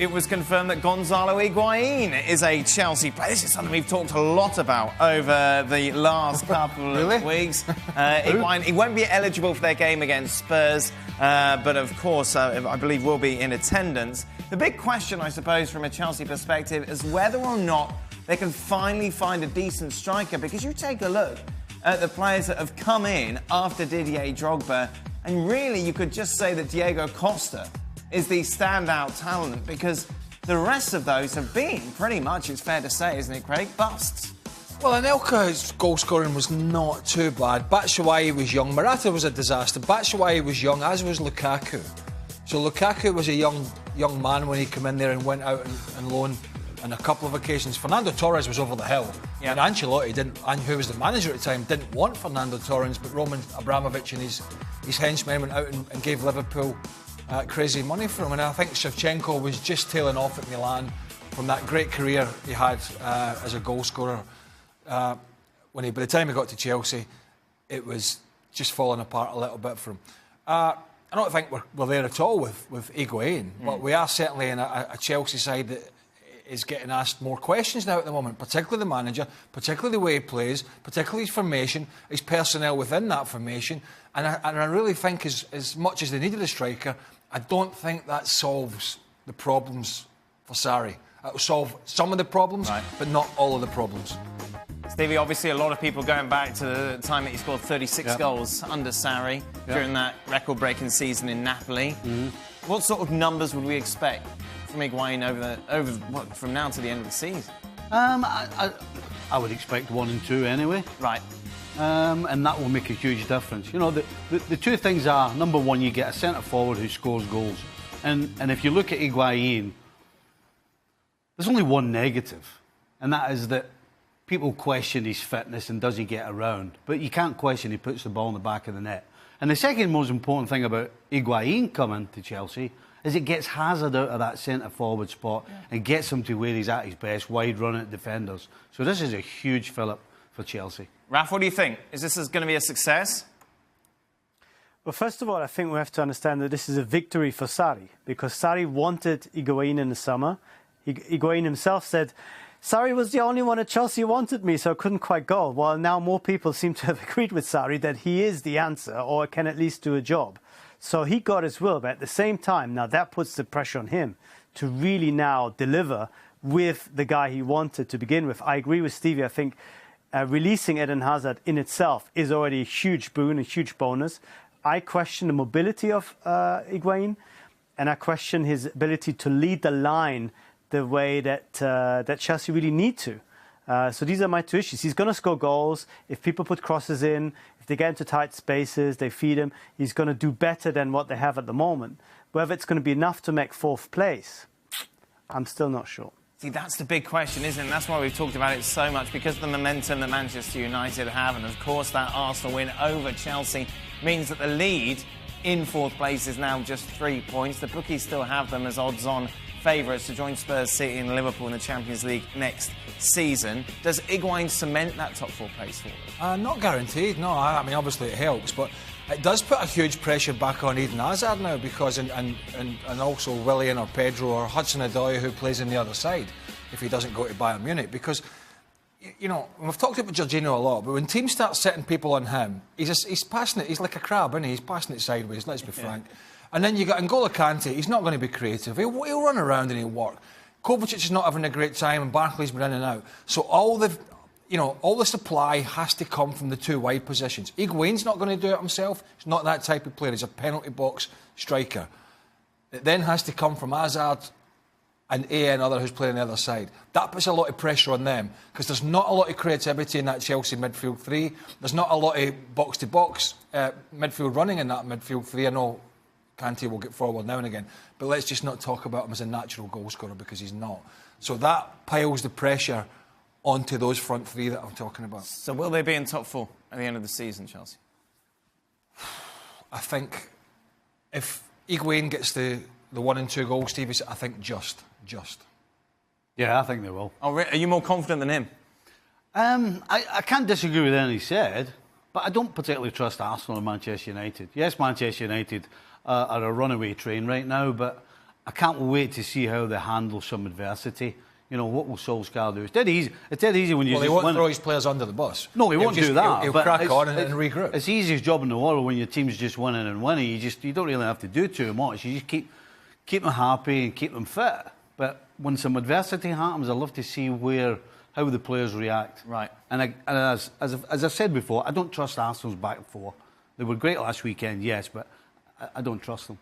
it was confirmed that Gonzalo Higuain is a Chelsea player. This is something we've talked a lot about over the last couple of weeks. Higuain, he won't be eligible for their game against Spurs, but of course, I believe will be in attendance. The big question, I suppose, from a Chelsea perspective is whether or not they can finally find a decent striker, because you take a look at the players that have come in after Didier Drogba, and really you could just say that Diego Costa is the standout talent, because the rest of those have been pretty much, it's fair to say, isn't it, Craig, busts? Well, Anelka's goal scoring was not too bad. Batshuayi was young. Morata was a disaster. Batshuayi was young, as was Lukaku. So Lukaku was a young man when he came in there and went out and loaned on a couple of occasions. Fernando Torres was over the hill. Yeah. And Ancelotti who was the manager at the time, didn't want Fernando Torres, but Roman Abramovich and his henchmen went out and gave Liverpool crazy money for him. And I think Shevchenko was just tailing off at Milan from that great career he had as a goal scorer. By the time he got to Chelsea, it was just falling apart a little bit for him. I don't think we're there at all with Higuain, but we are certainly in a Chelsea side that is getting asked more questions now at the moment, particularly the manager, particularly the way he plays, particularly his formation, his personnel within that formation. And I really think as much as they needed a striker, I don't think that solves the problems for Sarri. It will solve some of the problems, but not all of the problems. Stevie, obviously a lot of people going back to the time that he scored 36 goals under Sarri during that record-breaking season in Napoli. What sort of numbers would we expect from Higuain from now to the end of the season? I would expect 1 and 2 anyway. Right. And that will make a huge difference. You know, the two things are, number one, you get a centre-forward who scores goals. And if you look at Higuain, there's only one negative, and that is that people question his fitness and does he get around. But you can't question he puts the ball in the back of the net. And the second most important thing about Higuain coming to Chelsea is it gets Hazard out of that centre-forward spot and gets him to where he's at his best, wide-run at defenders. So this is a huge fill-up for Chelsea. Raph, what do you think? Is this going to be a success? Well, first of all, I think we have to understand that this is a victory for Sarri, because Sarri wanted Higuain in the summer. Higuain himself said, Sarri was the only one at Chelsea who wanted me, so I couldn't quite go. Well, now more people seem to have agreed with Sarri that he is the answer, or can at least do a job. So he got his will, but at the same time, now that puts the pressure on him to really now deliver with the guy he wanted to begin with. I agree with Stevie. I think releasing Eden Hazard in itself is already a huge boon, a huge bonus. I question the mobility of Higuain, and I question his ability to lead the line the way that Chelsea really need to. So these are my two issues. He's going to score goals. If people put crosses in, if they get into tight spaces, they feed him, he's going to do better than what they have at the moment. Whether it's going to be enough to make 4th place, I'm still not sure. See, that's the big question, isn't it? And that's why we've talked about it so much, because of the momentum that Manchester United have. And, of course, that Arsenal win over Chelsea means that the lead in 4th place is now just 3 points. The bookies still have them as odds-on favourites to join Spurs, City and Liverpool in the Champions League next season. Does Higuain cement that top 4 place for them? Not guaranteed, no. I mean, obviously it helps, but it does put a huge pressure back on Eden Hazard now, because and also Willian or Pedro or Hudson-Odoi, who plays on the other side, if he doesn't go to Bayern Munich. Because, you know, we've talked about Jorginho a lot, but when teams start setting people on him, he's passing it, he's like a crab, isn't he? He's passing it sideways, let's be frank. And then you got N'Golo Kante, he's not going to be creative. He'll run around and he'll work. Kovacic is not having a great time, and Barkley's been in and out. So all the supply has to come from the 2 wide positions. Higuain's not going to do it himself. He's not that type of player. He's a penalty box striker. It then has to come from Hazard and another who's playing on the other side. That puts a lot of pressure on them, because there's not a lot of creativity in that Chelsea midfield 3. There's not a lot of box-to-box midfield running in that midfield 3. I know Kante will get forward now and again, but let's just not talk about him as a natural goal scorer, because he's not. So that piles the pressure onto those front 3 that I'm talking about. So will they be in top 4 at the end of the season, Chelsea? I think if Higuain gets the 1 and 2 goals, Stevie, I think just. Yeah, I think they will. Oh, are you more confident than him? I can't disagree with anything he said, but I don't particularly trust Arsenal and Manchester United. Yes, Manchester United are a runaway train right now, but I can't wait to see how they handle some adversity. You know, what will Solskjaer do? It's dead easy. It's dead easy when you Well, he won't throw his players under the bus. No, he won't do that. He'll crack on and regroup. It's the easiest job in the world when your team's just winning and winning. You don't really have to do too much. You just keep them happy and keep them fit. But when some adversity happens, I love to see how the players react. Right. And as I've said before, I don't trust Arsenal's back four. They were great last weekend, yes, but I don't trust them.